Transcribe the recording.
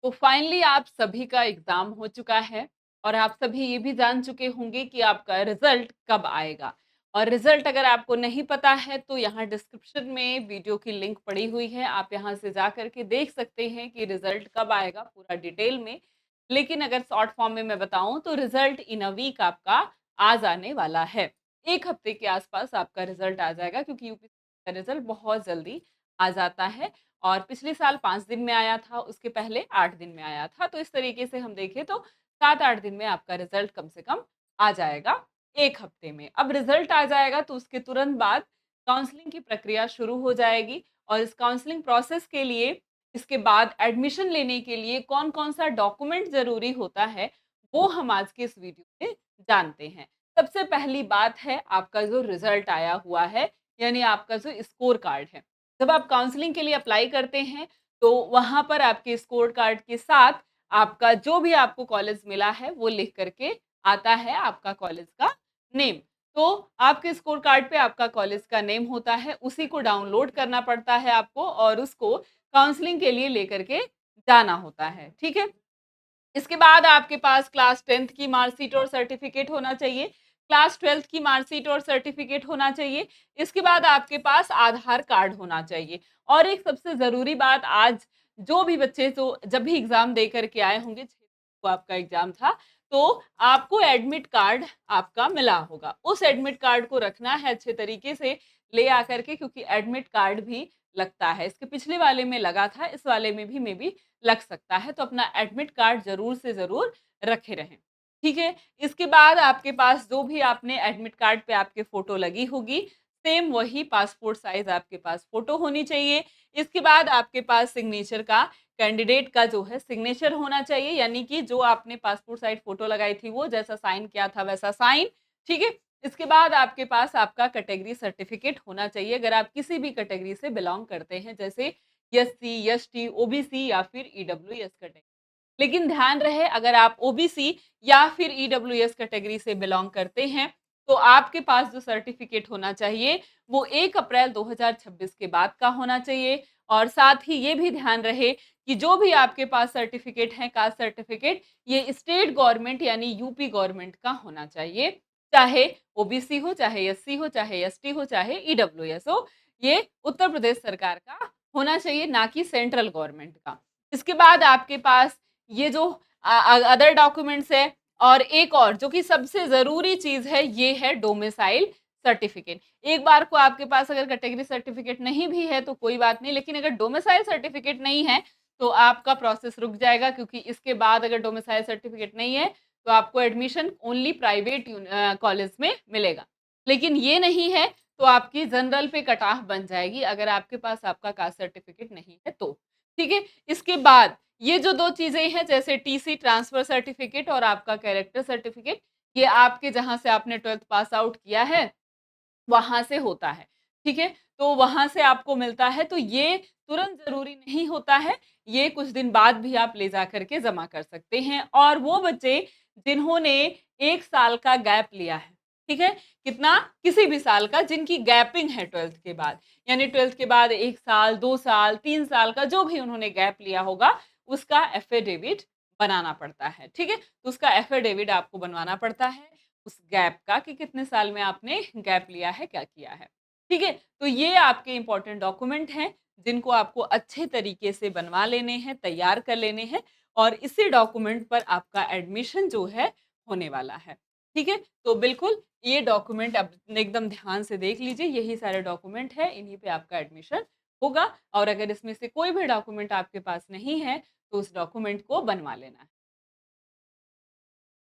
तो फाइनली आप सभी का एग्जाम हो चुका है और आप सभी ये भी जान चुके होंगे कि आपका रिजल्ट कब आएगा। और रिजल्ट अगर आपको नहीं पता है तो यहाँ डिस्क्रिप्शन में वीडियो की लिंक पड़ी हुई है, आप यहाँ से जा करके देख सकते हैं कि रिजल्ट कब आएगा पूरा डिटेल में। लेकिन अगर शॉर्ट फॉर्म में मैं बताऊं तो रिजल्ट इन अ वीक आपका आ जाने वाला है। एक हफ्ते के आसपास आपका रिजल्ट आ जाएगा, क्योंकि यूपी का रिजल्ट बहुत जल्दी आ जाता है। और पिछले साल 5 दिन में आया था, उसके पहले 8 दिन में आया था। तो इस तरीके से हम देखें तो 7-8 दिन में आपका रिज़ल्ट कम से कम आ जाएगा, 1 हफ्ते में। अब रिज़ल्ट आ जाएगा तो उसके तुरंत बाद काउंसलिंग की प्रक्रिया शुरू हो जाएगी और इस काउंसलिंग प्रोसेस के लिए, इसके बाद एडमिशन लेने के लिए कौन-कौन सा डॉक्यूमेंट ज़रूरी होता है, वो हम आज के इस वीडियो में जानते हैं। सबसे पहली बात है आपका जो रिज़ल्ट आया हुआ है, यानी आपका जो स्कोर कार्ड है। जब आप काउंसलिंग के लिए अप्लाई करते हैं, तो वहाँ पर आपके स्कोर कार्ड के साथ आपका जो भी आपको कॉलेज मिला है, वो लिख कर के आता है आपका कॉलेज का नेम। तो आपके स्कोर कार्ड पे आपका कॉलेज का नेम होता है, उसी को डाउनलोड करना पड़ता है आपको और उसको काउंसलिंग के लिए लेकर के जाना होता है, ठीक है? इसके बाद आपके पास क्लास 10th की मार्कशीट और सर्टिफिकेट होना चाहिए, क्लास 12th की मार्कशीट और सर्टिफिकेट होना चाहिए। इसके बाद आपके पास आधार कार्ड होना चाहिए। और एक सबसे ज़रूरी बात, आज जो भी बच्चे जो जब भी एग्ज़ाम दे कर के आए होंगे, 6 को आपका एग्ज़ाम था, तो आपको एडमिट कार्ड आपका मिला होगा। उस एडमिट कार्ड को रखना है अच्छे तरीके से ले आकर के, क्योंकि एडमिट कार्ड भी लगता है। इसके पिछले वाले में लगा था, इस वाले में भी मे बी लग सकता है, तो अपना एडमिट कार्ड ज़रूर से ज़रूर रखे रहें, ठीक है? इसके बाद आपके पास जो भी आपने एडमिट कार्ड पे आपके फ़ोटो लगी होगी, सेम वही पासपोर्ट साइज़ आपके पास फ़ोटो होनी चाहिए। इसके बाद आपके पास सिग्नेचर का, कैंडिडेट का जो है सिग्नेचर होना चाहिए, यानी कि जो आपने पासपोर्ट साइज़ फ़ोटो लगाई थी, वो जैसा साइन किया था वैसा साइन, ठीक है? इसके बाद आपके पास आपका कैटेगरी सर्टिफिकेट होना चाहिए, अगर आप किसी भी कैटेगरी से बिलॉन्ग करते हैं, जैसे एससी, एसटी, ओबीसी या फिर ईडब्ल्यूएस कैटेगरी। लेकिन ध्यान रहे, अगर आप ओबीसी या फिर ईडब्ल्यूएस कैटेगरी से बिलॉन्ग करते हैं, तो आपके पास जो सर्टिफिकेट होना चाहिए, वो 1 अप्रैल 2026 के बाद का होना चाहिए। और साथ ही ये भी ध्यान रहे कि जो भी आपके पास सर्टिफिकेट है, कास्ट सर्टिफिकेट, ये स्टेट गवर्नमेंट यानी यूपी गवर्नमेंट का होना चाहिए। चाहे ओबीसी हो, चाहे एससी हो, चाहे एसटी हो, चाहे ईडब्ल्यूएस हो, ये उत्तर प्रदेश सरकार का होना चाहिए, ना कि सेंट्रल गवर्नमेंट का। इसके बाद आपके पास ये जो अदर डॉक्यूमेंट्स है, और एक और जो कि सबसे ज़रूरी चीज़ है, ये है डोमिसाइल सर्टिफिकेट। एक बार को आपके पास अगर कैटेगरी सर्टिफिकेट नहीं भी है तो कोई बात नहीं, लेकिन अगर डोमिसाइल सर्टिफिकेट नहीं है, तो आपका प्रोसेस रुक जाएगा, क्योंकि इसके बाद अगर डोमिसाइल सर्टिफिकेट नहीं है, तो आपको एडमिशन ओनली प्राइवेट कॉलेज में मिलेगा। लेकिन ये नहीं है, तो आपकी जनरल पे कट ऑफ बन जाएगी, अगर आपके पास आपका कास्ट सर्टिफिकेट नहीं है तो, ठीक है? इसके बाद ये जो 2 चीज़ें हैं, जैसे टीसी ट्रांसफर सर्टिफिकेट और आपका कैरेक्टर सर्टिफिकेट, ये आपके जहाँ से आपने 12th पास आउट किया है, वहाँ से होता है, ठीक है? तो वहाँ से आपको मिलता है, तो ये तुरंत ज़रूरी नहीं होता है, ये कुछ दिन बाद भी आप ले जा कर के जमा कर सकते हैं। और वो बच्चे जिन्होंने 1 साल का गैप लिया है, ठीक है? कितना? किसी भी साल का, जिनकी गैपिंग है 12th के बाद, यानी 12th के बाद 1 साल, 2 साल, 3 साल का जो भी उन्होंने गैप लिया होगा, उसका एफ़िडेविट बनाना पड़ता है, ठीक है? तो उसका एफ़िडेविट आपको बनवाना पड़ता है, उस गैप का, कि कितने साल में आपने गैप लिया है, क्या किया है। ठीक है? तो ये आपके इम्पोर्टेंट डॉक्यूमेंट हैं, जिनको आपको अच्छे तरीके से बनवा लेने हैं, तैयार कर लेने हैं, और इसी डॉक्यूमेंट पर आपका एडमिशन जो है होने वाला है। ठीक है? तो बिल्कुल ये डॉक्यूमेंट आप एकदम ध्यान से देख लीजिए, यही सारे डॉक्यूमेंट हैं, इन्हीं पे आपका एडमिशन होगा। और अगर इसमें से कोई भी डॉक्यूमेंट आपके पास नहीं है, तो उस डॉक्यूमेंट को बनवा लेना है।